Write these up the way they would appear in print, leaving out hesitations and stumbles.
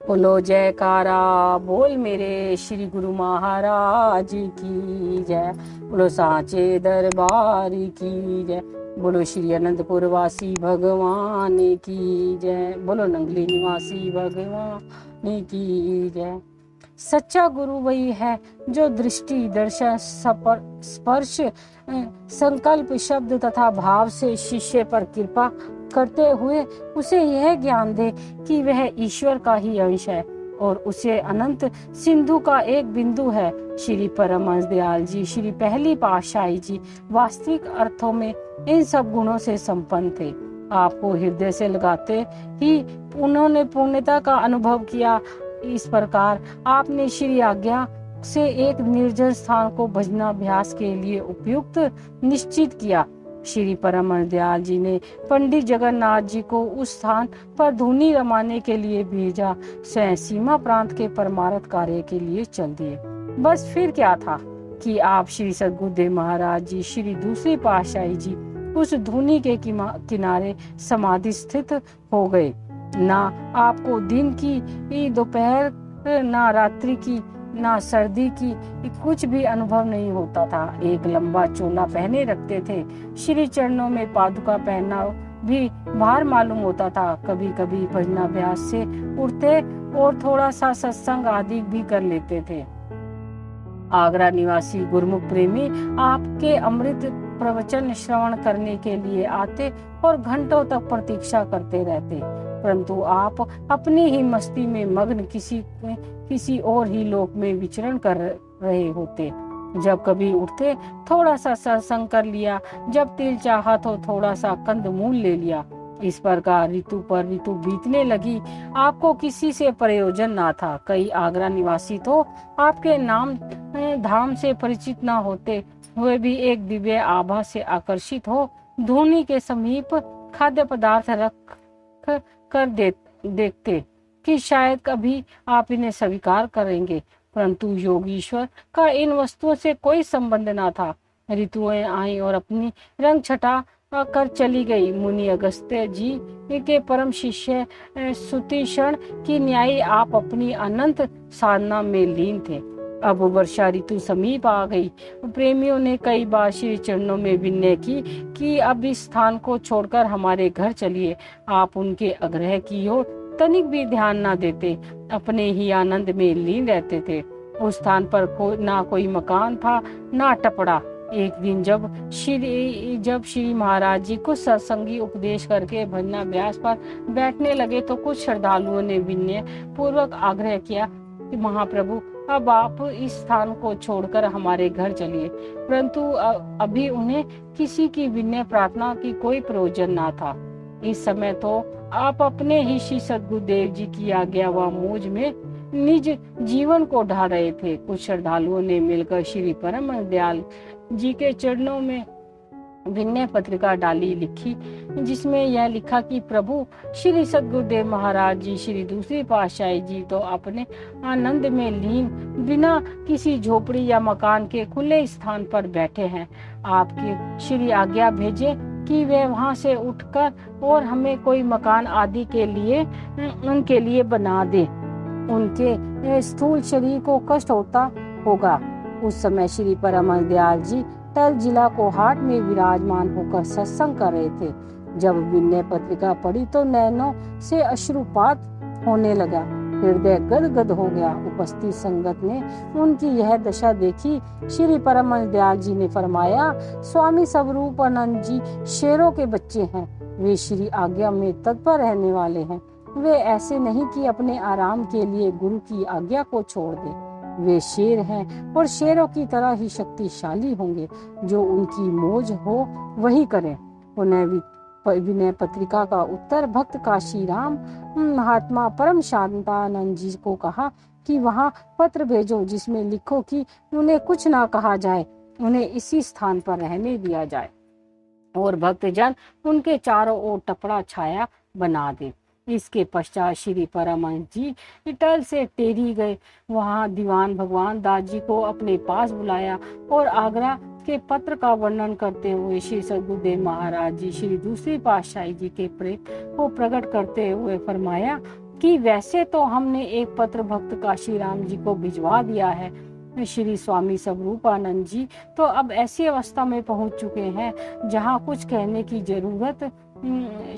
बोलो जयकारा बोल मेरे श्री गुरु महाराज की जय। बोलो सांचे दरबार की जय। बोलो श्री अनंतपुर वासी भगवान की जय। बोलो नंगली निवासी भगवान की जय। सच्चा गुरु वही है जो दृष्टि दर्शन स्पर्श संकल्प शब्द तथा भाव से शिष्य पर कृपा करते हुए उसे यह ज्ञान दे कि वह ईश्वर का ही अंश है और उसे अनंत सिंधु का एक बिंदु है। श्री परमहंस दयाल जी श्री पहली पातशाही जी वास्तविक अर्थों में इन सब गुणों से संपन्न थे। आपको हृदय से लगाते ही उन्होंने पूर्णता का अनुभव किया। इस प्रकार आपने श्री आज्ञा से एक निर्जन स्थान को भजनाभ्यास के लिए उपयुक्त निश्चित किया। श्री परमहंस दयाल जी ने पंडित जगन्नाथ जी को उस स्थान पर धुनी रमाने के लिए भेजा। स्वयं सीमा प्रांत के परमार्थ कार्य के लिए चल दिए। बस फिर क्या था कि आप श्री सद्गुरुदेव महाराज जी श्री दूसरी पातशाही जी उस धुनी के किनारे समाधि स्थित हो गए। ना आपको दिन की दोपहर, ना रात्रि की, ना सर्दी की कुछ भी अनुभव नहीं होता था। एक लंबा चोला पहने रखते थे। श्री चरणों में पादुका पहनना भी भार मालूम होता था। कभी कभी भजनाभ्यास से उठते और थोड़ा सा सत्संग आदि भी कर लेते थे। आगरा निवासी गुरुमुख प्रेमी आपके अमृत प्रवचन श्रवण करने के लिए आते और घंटों तक प्रतीक्षा करते रहते, परंतु आप अपनी ही मस्ती में मग्न किसी और ही लोक में विचरण कर रहे होते। जब कभी उठते थोड़ा सा सत्संग कर लिया, जब तिल चाहा तो थोड़ा सा कंदमूल ले लिया। इस प्रकार ऋतु पर ऋतु बीतने लगी। आपको किसी से प्रयोजन ना था। कई आगरा निवासी तो आपके नाम धाम से परिचित ना होते हुए भी एक दिव्य आभा से आकर्षित हो धुनी के समीप खाद्य पदार्थ रख कर देखते कि शायद कभी आप इन्हें स्वीकार करेंगे, परंतु योगीश्वर का इन वस्तुओं से कोई संबंध ना था। ऋतुएं आई और अपनी रंग छटा कर चली गई। मुनि अगस्त्य जी के परम शिष्य सुतीक्षण की न्यायी आप अपनी अनंत साधना में लीन थे। अब वर्षा ऋतु समीप आ गई। प्रेमियों ने कई बार श्री चरणों में विनय की कि अब इस स्थान को छोड़कर हमारे घर चलिए। आप उनके आग्रह की ओर तनिक भी ध्यान न देते, अपने ही आनंद में लीन रहते थे। उस स्थान पर ना कोई मकान था, ना टपड़ा। एक दिन जब श्री महाराज जी कुछ सत्संगी उपदेश करके भजनाभ्यास पर बैठने लगे तो कुछ श्रद्धालुओं ने विनय पूर्वक आग्रह किया कि महाप्रभु, अब आप इस स्थान को छोड़कर हमारे घर चलिए। परंतु अभी उन्हें किसी की विनय प्रार्थना की कोई प्रयोजन ना था। इस समय तो आप अपने ही श्री सद्गुरुदेव जी की आज्ञा व मौज में निज जीवन को ढा रहे थे। कुछ श्रद्धालुओं ने मिलकर श्री परमहंस दयाल जी के चरणों में विनय पत्रिका डाली लिखी, जिसमें यह लिखा कि प्रभु श्री सद्गुरुदेव महाराज जी श्री दूसरी पातशाही जी तो अपने आनंद में लीन बिना किसी झोपड़ी या मकान के खुले स्थान पर बैठे हैं। आपकी श्री आज्ञा भेजे कि वे वहां से उठकर और हमें कोई मकान आदि के लिए उनके लिए बना दे। उनके स्थूल शरीर को कष्ट होता होगा। उस समय श्री परमहंस दयाल जी तल जिला कोहाट में विराजमान होकर सत्संग कर रहे थे। जब विनय पत्रिका पढ़ी तो नैनों से अश्रुपात होने लगा। हृदय गदगद हो गया। उपस्थित संगत ने उनकी यह दशा देखी। श्री परमहंस दयाल जी ने फरमाया, स्वामी स्वरूपानंद जी शेरों के बच्चे हैं। वे श्री आज्ञा में तत्पर रहने वाले हैं। वे ऐसे नहीं कि अपने आराम के लिए गुरु की आज्ञा को छोड़ दें। वे शेर हैं और शेरों की तरह ही शक्तिशाली होंगे। जो उनकी मौज हो वही करें। उन्हें विनय पत्रिका का उत्तर भक्त काशीराम महात्मा परम शांतानंद जी को कहा कि वहां पत्र भेजो जिसमें लिखो कि उन्हें कुछ ना कहा जाए, उन्हें इसी स्थान पर रहने दिया जाए और भक्तजन उनके चारों ओर टपड़ा छाया बना दे। इसके पश्चात श्री परमहंस जी इटल से टेरी गए। वहां दीवान भगवान दास जी को अपने पास बुलाया और आगरा के पत्र का वर्णन करते हुए श्री सद्गुरुदेव महाराज जी श्री दूसरी पातशाही जी के प्रेम को प्रकट करते हुए फरमाया, कि वैसे तो हमने एक पत्र भक्त काशी राम जी को भिजवा दिया है, श्री स्वामी स्वरूपानंद जी तो अब ऐसी अवस्था में पहुंच चुके हैं जहां कुछ कहने की जरूरत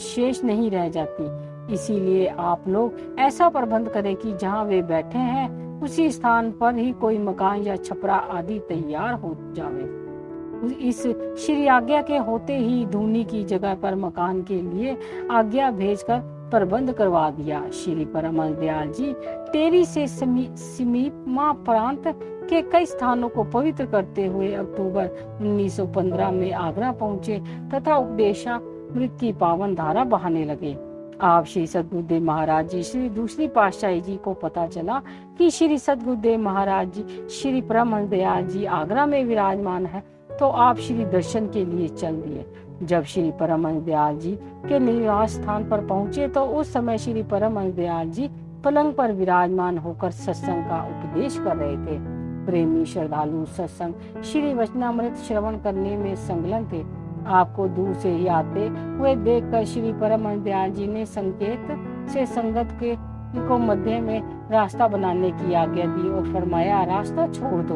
शेष नहीं रह जाती। इसीलिए आप लोग ऐसा प्रबंध करें कि जहां वे बैठे हैं उसी स्थान पर ही कोई मकान या छपरा आदि तैयार हो जावे। इस श्री आज्ञा के होते ही धूनी की जगह पर मकान के लिए आज्ञा भेजकर प्रबंध करवा दिया। श्री परमहंस दयाल जी टेरी से समीपमा प्रांत के कई स्थानों को पवित्र करते हुए अक्टूबर 1915 में आगरा पहुंचे तथा उपदेशामृत की पावन धारा बहाने लगे। आप श्री सद्गुरुदेव महाराज जी श्री दूसरी पातशाही जी को पता चला कि श्री सद्गुरुदेव महाराज जी श्री परमहंस दयाल जी आगरा में विराजमान है, तो आप श्री दर्शन के लिए चल दिए। जब श्री परमहंस दयाल जी के निवास स्थान पर पहुंचे तो उस समय श्री परमहंस दयाल जी पलंग पर विराजमान होकर सत्संग का उपदेश कर रहे थे। प्रेमी श्रद्धालु सत्संग श्री वचनामृत श्रवण करने में संलग्न थे। आपको दूर से ही आते हुए देखकर श्री परमहंस दयाल जी ने संकेत से संगत के को मध्य में रास्ता बनाने की आज्ञा दी और फरमाया, रास्ता छोड़ दो,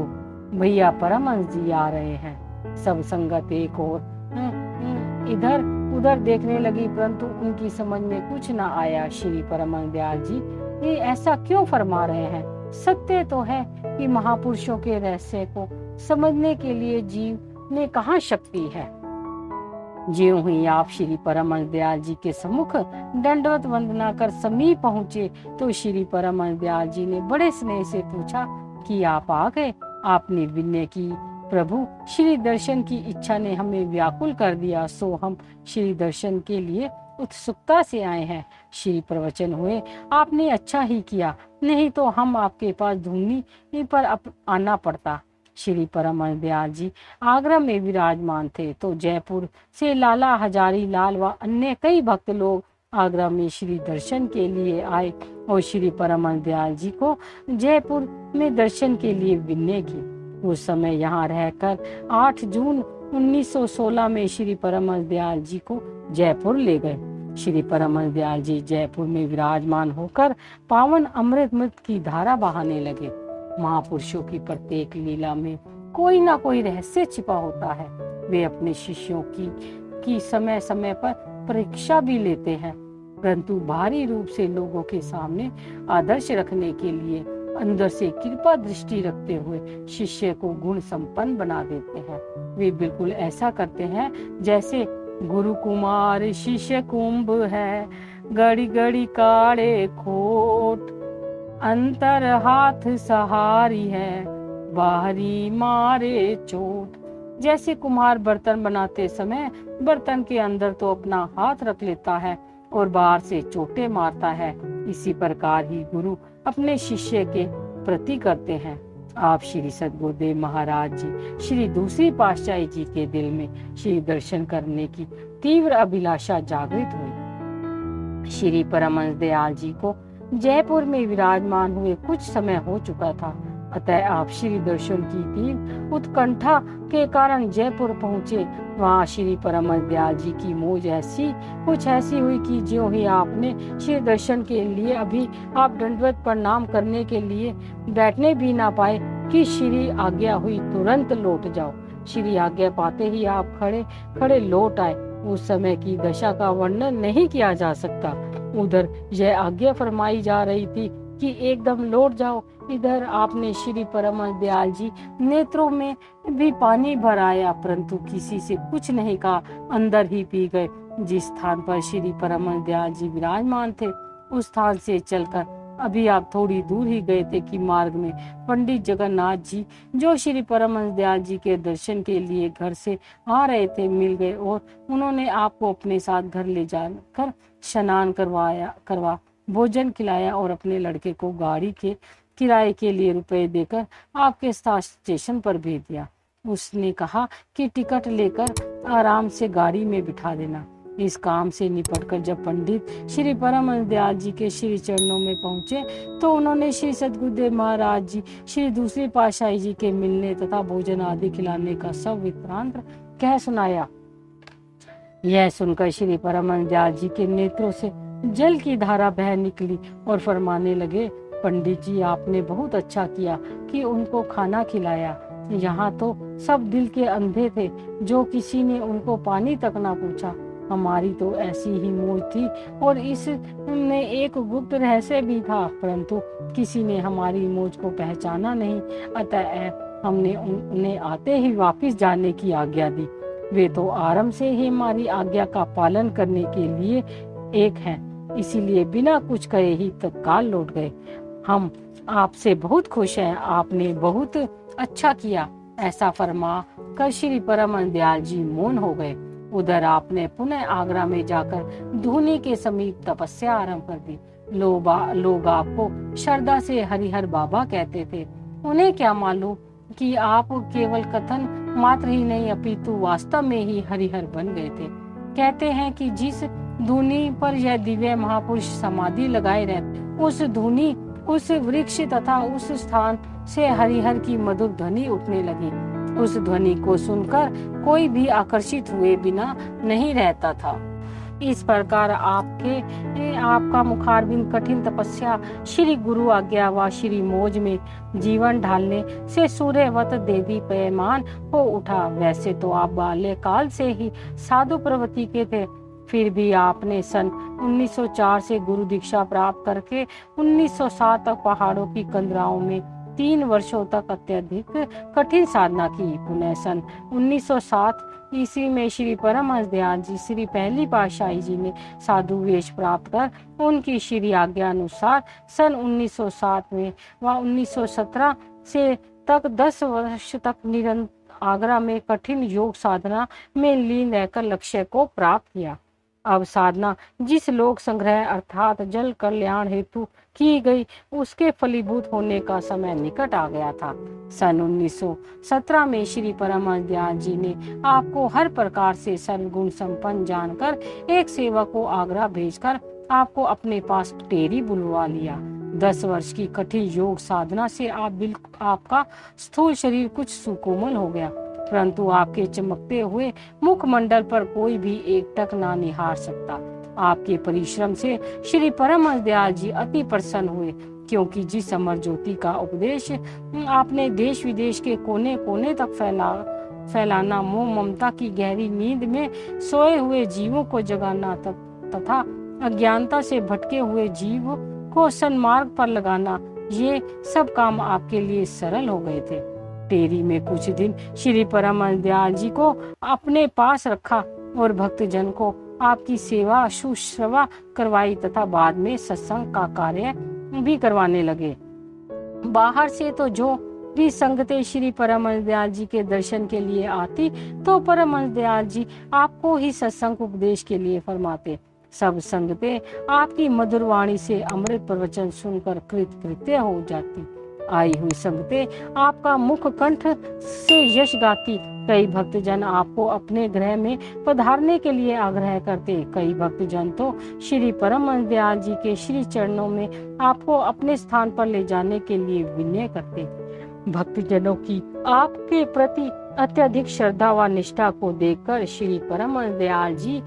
भैया परमहंस जी आ रहे हैं। सब संगत एक और इधर उधर देखने लगी, परंतु उनकी समझ में कुछ न आया। श्री परमहंस दयाल जी ये ऐसा क्यों फरमा रहे हैं? सत्य तो है कि महापुरुषों के रहस्य को समझने के लिए जीव में कहाँ शक्ति है। ज्यों ही आप श्री परमहंस दयाल जी के सम्मुख दंडवत वंदना कर समीप पहुँचे तो श्री परमहंस दयाल जी ने बड़े स्नेह से पूछा कि आप आ गए। आपने विनय की, प्रभु श्री दर्शन की इच्छा ने हमें व्याकुल कर दिया, सो हम श्री दर्शन के लिए उत्सुकता से आए हैं। श्री प्रवचन हुए, आपने अच्छा ही किया, नहीं तो हम आपके पास ढूंढनी पर आना पड़ता। श्री परमहंस दयाल जी आगरा में विराजमान थे तो जयपुर से लाला हजारी लाल व अन्य कई भक्त लोग आगरा में श्री दर्शन के लिए आए और श्री परमहंस दयाल जी को जयपुर में दर्शन के लिए विनय की। उस समय यहाँ रहकर 8 जून 1916 में श्री परमहंस दयाल जी को जयपुर ले गए। श्री परमहंस दयाल जी जयपुर में विराजमान होकर पावन अमृत की धारा बहाने लगे। महापुरुषों की प्रत्येक लीला में कोई ना कोई रहस्य छिपा होता है। वे अपने शिष्यों की समय समय पर परीक्षा भी लेते हैं, परंतु बाहरी रूप से लोगों के सामने आदर्श रखने के लिए अंदर से कृपा दृष्टि रखते हुए शिष्य को गुण संपन्न बना देते हैं। वे बिल्कुल ऐसा करते हैं जैसे गुरु कुमार शिष्य कुंभ है, गड़ी गड़ी काढ़े खोट, अंतर हाथ सहारी है, बाहरी मारे चोट। जैसे कुम्हार बर्तन बनाते समय बर्तन के अंदर तो अपना हाथ रख लेता है और बाहर से चोटें मारता है, इसी प्रकार ही गुरु अपने शिष्य के प्रति करते हैं। आप श्री सद्गुरुदेव महाराज जी श्री दूसरी पातशाही जी के दिल में श्री दर्शन करने की तीव्र अभिलाषा जागृत हुई। श्री परमहंस दयाल जी को जयपुर में विराजमान हुए कुछ समय हो चुका था, अतः आप श्री दर्शन की तीव्र उत्कंठा के कारण जयपुर पहुँचे। वहाँ श्री परमहंस दयाल जी की मौज कुछ ऐसी हुई कि ज्यों ही आपने श्री दर्शन के लिए अभी आप दंडवत प्रणाम करने के लिए बैठने भी ना पाए कि श्री आज्ञा हुई तुरंत लौट जाओ। श्री आज्ञा पाते ही आप खड़े खड़े लौट आए। उस समय की दशा का वर्णन नहीं किया जा सकता। उधर यह आज्ञा फरमाई जा रही थी कि एकदम लौट जाओ, इधर आपने श्री परमहंस दयाल जी नेत्रों में भी पानी भर आया, परंतु किसी से कुछ नहीं कहा, अंदर ही पी गए। जिस स्थान पर श्री परमहंस दयाल जी विराजमान थे उस स्थान से चलकर अभी आप थोड़ी दूर ही गए थे कि मार्ग में पंडित जगन्नाथ जी जो श्री परमहंस दयाल जी के दर्शन के लिए घर से आ रहे थे मिल गए और उन्होंने आपको अपने साथ घर ले जाकर स्नान करवा भोजन खिलाया और अपने लड़के को गाड़ी के किराए के लिए रुपए देकर आपके स्टेशन पर भेज दिया। उसने कहा कि टिकट लेकर आराम से गाड़ी में बिठा देना। इस काम से निपटकर जब पंडित श्री परमहंस दयाल जी के श्री चरणों में पहुंचे तो उन्होंने श्री सद्गुरुदेव महाराज जी श्री दूसरी पातशाही जी के मिलने तथा भोजन आदि खिलाने का सब वृत्तांत कह सुनाया। यह सुनकर श्री परमहंस दयाल जी के नेत्रों से जल की धारा बह निकली और फरमाने लगे, पंडित जी आपने बहुत अच्छा किया कि उनको खाना खिलाया। यहाँ तो सब दिल के अंधे थे, जो किसी ने उनको पानी तक ना पूछा। हमारी तो ऐसी ही मौज थी और इसमें एक गुप्त रहस्य भी था, परंतु किसी ने हमारी मौज को पहचाना नहीं। अतः हमने उन्हें आते ही वापस जाने की आज्ञा दी। वे तो आरंभ से ही हमारी आज्ञा का पालन करने के लिए एक हैं, इसीलिए बिना कुछ कहे ही तत्काल लौट गए। हम आपसे बहुत खुश हैं, आपने बहुत अच्छा किया। ऐसा फरमा कर श्री परमहंस दयाल जी मौन हो गए। उधर आपने पुनः आगरा में जाकर धूनी के समीप तपस्या आरंभ कर दी। लोग आपको श्रद्धा से हरिहर बाबा कहते थे। उन्हें क्या मालूम कि आप केवल कथन मात्र ही नहीं अपितु वास्तव में ही हरिहर बन गए थे। कहते हैं कि जिस धूनी पर यह दिव्य महापुरुष समाधि लगाए रहते, उस धूनी, उस वृक्ष तथा उस स्थान से हरिहर की मधुर ध्वनि उठने लगी। उस ध्वनि को सुनकर कोई भी आकर्षित हुए बिना नहीं रहता था। इस प्रकार आपका मुखारबिंद कठिन तपस्या, श्री गुरु आज्ञा व श्री मौज में जीवन ढालने से सूर्यवत देवी पैमान हो उठा। वैसे तो आप बाल्यकाल से ही साधु प्रवृत्ति के थे, फिर भी आपने सन 1904 से गुरु दीक्षा प्राप्त करके 1907 तक पहाड़ों की कंदराओं में 3 वर्षों तक अत्यधिक कठिन साधना की। पुनः सन 1907 ईस्वी में श्री परमहंस दयाल जी श्री पहली पातशाही जी ने साधु वेश प्राप्त कर उनकी श्री आज्ञा अनुसार सन 1907 में व 1917 से तक 10 वर्ष तक निरंतर आगरा में कठिन योग साधना में लीन रहकर लक्ष्य को प्राप्त किया। अब साधना जिस लोक संग्रह अर्थात जल कल्याण हेतु की गई, उसके फलीभूत होने का समय निकट आ गया था। सन 1917 में श्री परमहंस दयाल जी ने आपको हर प्रकार से सर्वगुण संपन्न जानकर एक सेवक को आगरा भेजकर आपको अपने पास टेरी बुलवा लिया। 10 वर्ष की कठिन योग साधना से आपका स्थूल शरीर कुछ सुकोमल हो गया, परंतु आपके चमकते हुए मुखमंडल पर कोई भी एकटक ना निहार सकता। आपके परिश्रम से श्री परमहंस दयाल जी अति प्रसन्न हुए, क्योंकि जिस अमर ज्योति का उपदेश आपने देश विदेश के कोने कोने तक फैलाना, मोह ममता की गहरी नींद में सोए हुए जीवों को जगाना तथा अज्ञानता से भटके हुए जीव को सन्मार्ग पर लगाना, ये सब काम आपके लिए सरल हो गए थे। टेरी में कुछ दिन श्री परमहंस दयाल जी को अपने पास रखा और भक्तजन को आपकी सेवा शुश्रूषा करवाई तथा बाद में सत्संग का कार्य भी करवाने लगे। बाहर से तो जो भी संगतें श्री परमहंस दयाल जी के दर्शन के लिए आती, तो परमहंस दयाल जी आपको ही सत्संग उपदेश के लिए फरमाते। सब संगतें आपकी मधुर वाणी से अमृत प्रवचन सुनकर कृतकृत्य हो जाती। आई हुई संगतें आपका मुख कंठ से यश गाती। कई भक्तजन आपको अपने गृह में पधारने के लिए आग्रह करते। कई भक्तजन तो श्री परमहंस दयाल जी के श्री चरणों में आपको अपने स्थान पर ले जाने के लिए विनय करते। भक्तजनों की आपके प्रति अत्यधिक श्रद्धा व निष्ठा को देखकर श्री परमहंस दयाल जी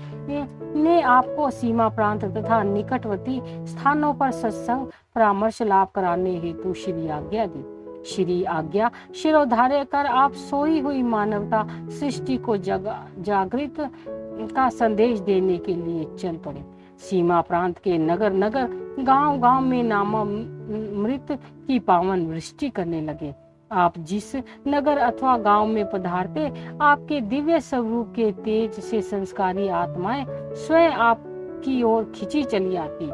ने आपको सीमा प्रांत तथा निकटवर्ती स्थानों पर सत्संग परामर्श लाभ कराने हेतु श्री आज्ञा दी। श्री आज्ञा शिरोधार्य कर आप सोई हुई मानवता सृष्टि को जागृत का संदेश देने के लिए चल पड़े। सीमा प्रांत के नगर नगर गांव गांव में नामामृत की पावन वृष्टि करने लगे। आप जिस नगर अथवा गांव में पधारते, आपके दिव्य स्वरूप के तेज से संस्कारी आत्माएं स्वयं आपकी ओर खिंची चली आती।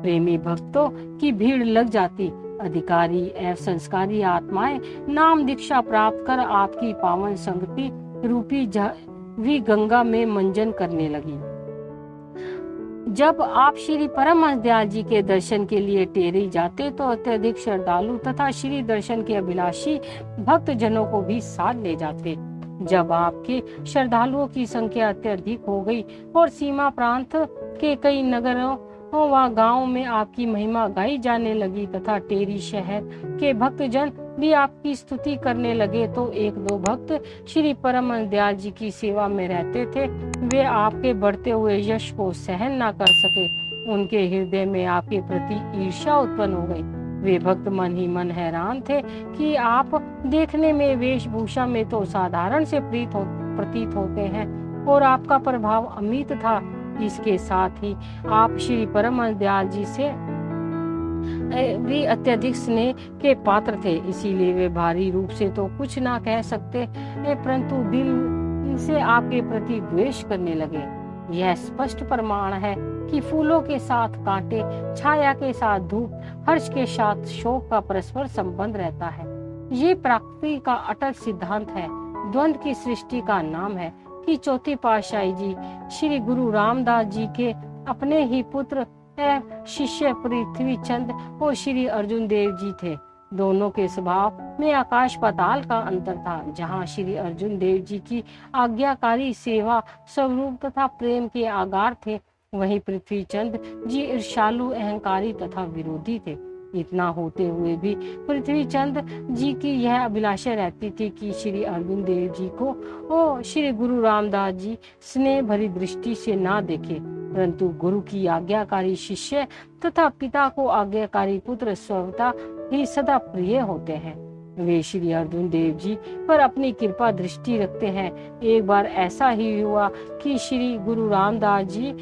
प्रेमी भक्तों की भीड़ लग जाती। अधिकारी एवं संस्कारी आत्माएं नाम दीक्षा प्राप्त कर आपकी पावन संगति रूपी भी गंगा में मंजन करने लगी। जब आप श्री परमहंस दयाल जी के दर्शन के लिए टेरी जाते, तो अत्यधिक श्रद्धालु तथा श्री दर्शन के अभिलाषी भक्त जनों को भी साथ ले जाते। जब आपके श्रद्धालुओं की संख्या अत्यधिक हो गई और सीमा प्रांत के कई नगरों व गांव में आपकी महिमा गाई जाने लगी तथा टेरी शहर के भक्तजन भी आपकी स्तुति करने लगे, तो एक दो भक्त श्री परमहंस दयाल जी की सेवा में रहते थे। वे आपके बढ़ते हुए यश को सहन न कर सके उनके हृदय में आपके प्रति ईर्ष्या उत्पन्न हो गई। वे भक्त मन ही मन हैरान थे कि आप देखने में वेशभूषा में तो साधारण से प्रतीत होते हैं और आपका प्रभाव अमित था। इसके साथ ही आप श्री परमहंस दयाल जी से भी अत्यधिक स्नेह के पात्र थे, इसीलिए वे भारी रूप से तो कुछ ना कह सकते, परंतु दिल से आपके प्रति द्वेष करने लगे। यह स्पष्ट प्रमाण है कि फूलों के साथ कांटे, छाया के साथ धूप, हर्ष के साथ शोक का परस्पर संबंध रहता है। ये प्रकृति का अटल सिद्धांत है, द्वंद्व की सृष्टि का नाम है कि चौथी पातशाही जी श्री गुरु रामदास जी के अपने ही पुत्र शिष्य पृथ्वी चंद और श्री अर्जुन देव जी थे। दोनों के स्वभाव में आकाश पाताल का अंतर था। जहाँ श्री अर्जुन देव जी की आज्ञाकारी सेवा, स्वरूप तथा प्रेम के आगार थे, वहीं पृथ्वी चंद जी ईर्ष्यालु, अहंकारी तथा विरोधी थे। इतना होते हुए भी पृथ्वी चंद जी की यह अभिलाषा रहती थी कि श्री अर्जुन देव जी को और श्री गुरु रामदास जी स्नेह भरी दृष्टि से ना देखे, परंतु गुरु की आज्ञाकारी शिष्य तथा पिता को आज्ञाकारी पुत्र स्वतः ही सदा प्रिय होते हैं। वे श्री अर्जुन देव जी पर अपनी कृपा दृष्टि रखते हैं। एक बार ऐसा ही हुआ कि श्री गुरु रामदास जी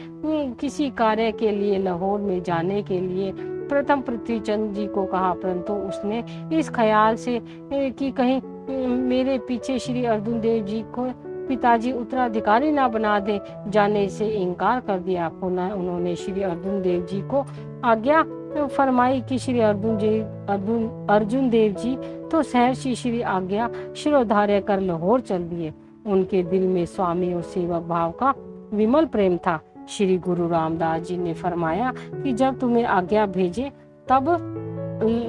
किसी कार्य के लिए लाहौर में जाने के लिए प्रथम पृथ्वी चंद जी को कहा, परंतु उसने इस ख्याल से कि कहीं मेरे पीछे श्री अर्जुन देव जी को पिताजी उत्तराधिकारी ना बना दे, जाने से इनकार कर दिया। पुनः उन्होंने श्री अर्जुन देव जी को आज्ञा फरमाई कि श्री अर्जुन देव जी तो सहर्षि श्री आज्ञा शिरोधार्य कर लाहौर चल दिए। उनके दिल में स्वामी और सेवक भाव का विमल प्रेम था। श्री गुरु रामदास जी ने फरमाया कि जब तुम्हें आज्ञा भेजे तब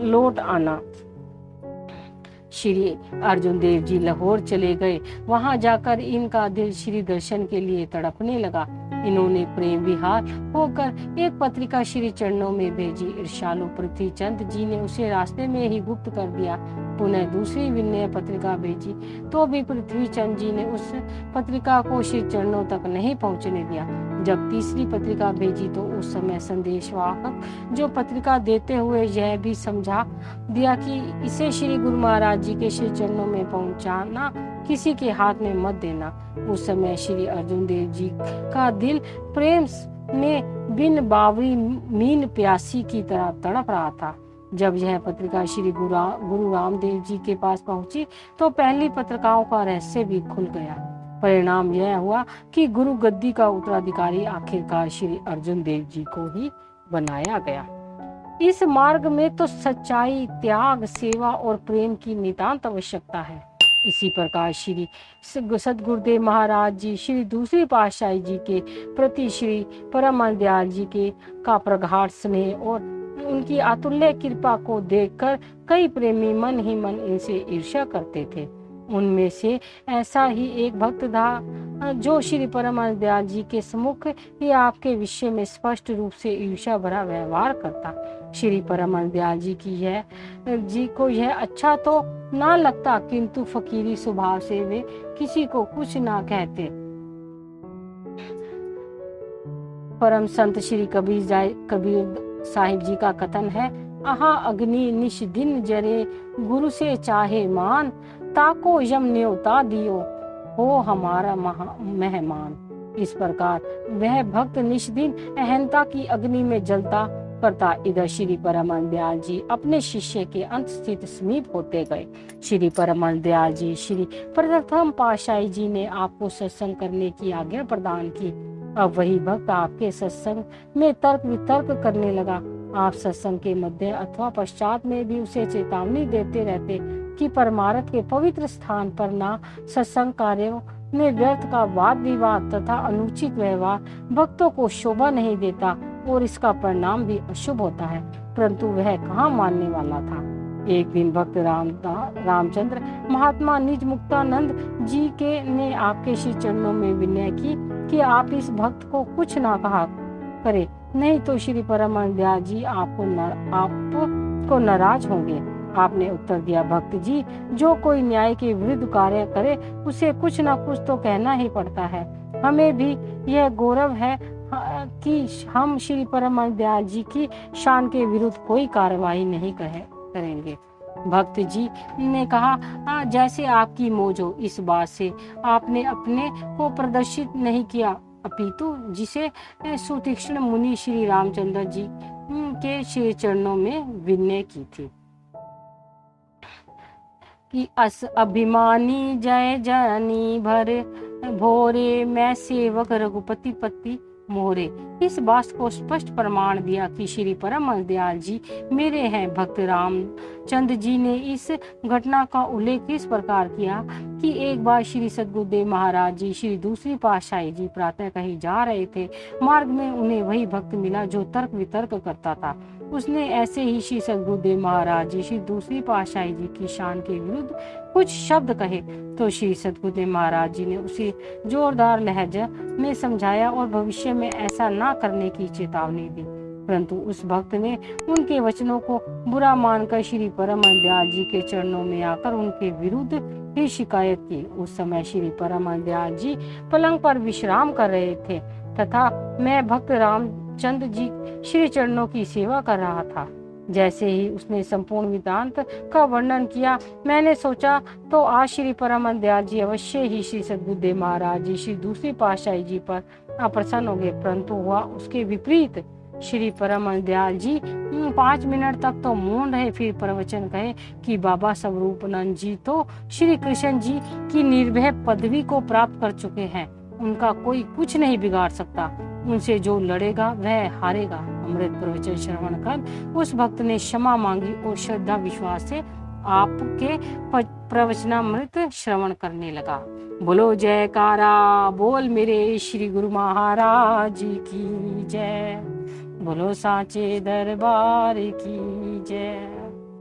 लौट आना। श्री अर्जुन देव जी लाहौर चले गए। वहां जाकर इनका दिल श्री दर्शन के लिए तड़पने लगा। इन्होंने प्रेम विहार होकर एक पत्रिका श्री चरणों में भेजी। ईर्ष्यालु पृथ्वी चंद जी ने उसे रास्ते में ही गुप्त कर दिया। पुनः दूसरी विनय पत्रिका भेजी तो भी पृथ्वी चंद जी ने उस पत्रिका को श्री चरणों तक नहीं पहुंचने दिया। जब तीसरी पत्रिका भेजी तो उस समय संदेशवाहक जो पत्रिका देते हुए यह भी समझा दिया कि इसे श्री गुरु महाराज जी के श्री चरणों में पहुंचाना, किसी के हाथ में मत देना। उस समय श्री अर्जुन देव जी का दिल प्रेम में बिन बावरी मीन प्यासी की तरह तड़प रहा था। जब यह पत्रिका श्री गुरु रामदेव जी के पास पहुंची तो पहली पत्रिकाओं का रहस्य भी खुल गया। परिणाम यह हुआ कि गुरु गद्दी का उत्तराधिकारी आखिरकार श्री अर्जुन देव जी को ही बनाया गया। इस मार्ग में तो सच्चाई, त्याग, सेवा और प्रेम की नितांत आवश्यकता है। इसी प्रकार श्री सदगुरुदेव महाराज जी श्री दूसरी पातशाही जी के प्रति श्री परमहंस दयाल जी के का प्रगाढ़ स्नेह और उनकी अतुल्य कृपा को देखकर कई प्रेमी मन ही मन इनसे ईर्ष्या करते थे। उनमें से ऐसा ही एक भक्त था जो श्री परमहंस दयाल जी के सम्मुख ही आपके विषय में स्पष्ट रूप से ईर्ष्या भरा व्यवहार करता। श्री परमहंस दयाल जी को यह अच्छा तो ना लगता, किंतु फकीरी स्वभाव से वे किसी को कुछ ना कहते। परम संत श्री कबीर साहिब जी का कथन है, आहा अग्नि निश दिन जरे, गुरु से चाहे मान, ताको यम न्योता दियो, हो हमारा मेहमान। इस प्रकार वह भक्त निष्दिन अहंता की अग्नि में जलता करता। इधर श्री परमहंस दयाल जी अपने शिष्य के अंत स्थित समीप होते गए। श्री परमहंस दयाल जी श्री प्रथम पातशाही जी ने आपको सत्संग करने की आज्ञा प्रदान की। अब वही भक्त आपके सत्संग में तर्क वितर्क करने लगा। आप सत्संग के मध्य अथवा पश्चात में भी उसे चेतावनी देते रहते कि परमार्थ के पवित्र स्थान पर ना सत्संग कार्यों में व्यर्थ का वाद विवाद तथा अनुचित व्यवहार भक्तों को शोभा नहीं देता और इसका परिणाम भी अशुभ होता है। परंतु वह कहाँ मानने वाला था। एक दिन भक्त रामचंद्र महात्मा निज मुक्तानंद जी के ने आपके श्री चरणों में विनय की कि आप इस भक्त को कुछ ना कहा करे, नहीं तो श्री परमहंस दयाल जी आपको नाराज होंगे। आपने उत्तर दिया, भक्त जी, जो कोई न्याय के विरुद्ध कार्य करे उसे कुछ ना कुछ तो कहना ही पड़ता है। हमें भी यह गौरव है कि हम श्री परम दयाल जी की शान के विरुद्ध कोई कार्रवाई नहीं करेंगे। भक्त जी ने कहा, जैसे आपकी मौज हो इस बात से आपने अपने को प्रदर्शित नहीं किया, अपितु जिसे सुतीक्ष्ण मुनि श्री रामचंद्र जी के श्री चरणों में विनय की थी कि अस अभिमानी जय जनी भर भोरे, मैं सेवक रघुपति पति मोरे। इस बात को स्पष्ट प्रमाण दिया कि श्री परम दयाल जी मेरे हैं। भक्त रामचंद्र जी ने इस घटना का उल्लेख इस प्रकार किया कि एक बार श्री सद्गुरुदेव महाराज जी श्री दूसरी पातशाही जी प्रातः कहीं जा रहे थे। मार्ग में उन्हें वही भक्त मिला जो तर्क वितर्क करता था। उसने ऐसे ही श्री सद्गुरुदेव महाराज जी श्री दूसरी पातशाही जी की शान के विरुद्ध कुछ शब्द कहे तो श्री सद्गुरुदेव महाराज जी ने उसे जोरदार लहजा में समझाया और भविष्य में ऐसा ना करने की चेतावनी दी। परंतु उस भक्त ने उनके वचनों को बुरा मानकर श्री परम दयाल जी के चरणों में आकर उनके विरुद्ध ही शिकायत की। उस समय श्री परम दयाल जी पलंग पर विश्राम कर रहे थे तथा मैं भक्त रामचंद्र जी श्री चरणों की सेवा कर रहा था। जैसे ही उसने संपूर्ण वेदांत का वर्णन किया, मैंने सोचा तो आज श्री परम दयाल जी अवश्य ही श्री सद्गुरुदेव महाराज जी श्री दूसरी पातशाही जी पर अप्रसन्न हो गए। परंतु हुआ उसके विपरीत। श्री परम दयाल जी 5 मिनट तक तो मौन रहे, फिर प्रवचन कहे कि बाबा स्वरूपानंद जी तो श्री कृष्ण जी की निर्भय पदवी को प्राप्त कर चुके हैं, उनका कोई कुछ नहीं बिगाड़ सकता, उनसे जो लड़ेगा वह हारेगा। अमृत प्रवचन श्रवण कर उस भक्त ने क्षमा मांगी और श्रद्धा विश्वास से आपके प्रवचनामृत श्रवण करने लगा। बोलो जयकारा बोल मेरे श्री गुरु महाराज की जय, बोलो साचे दरबार की जय।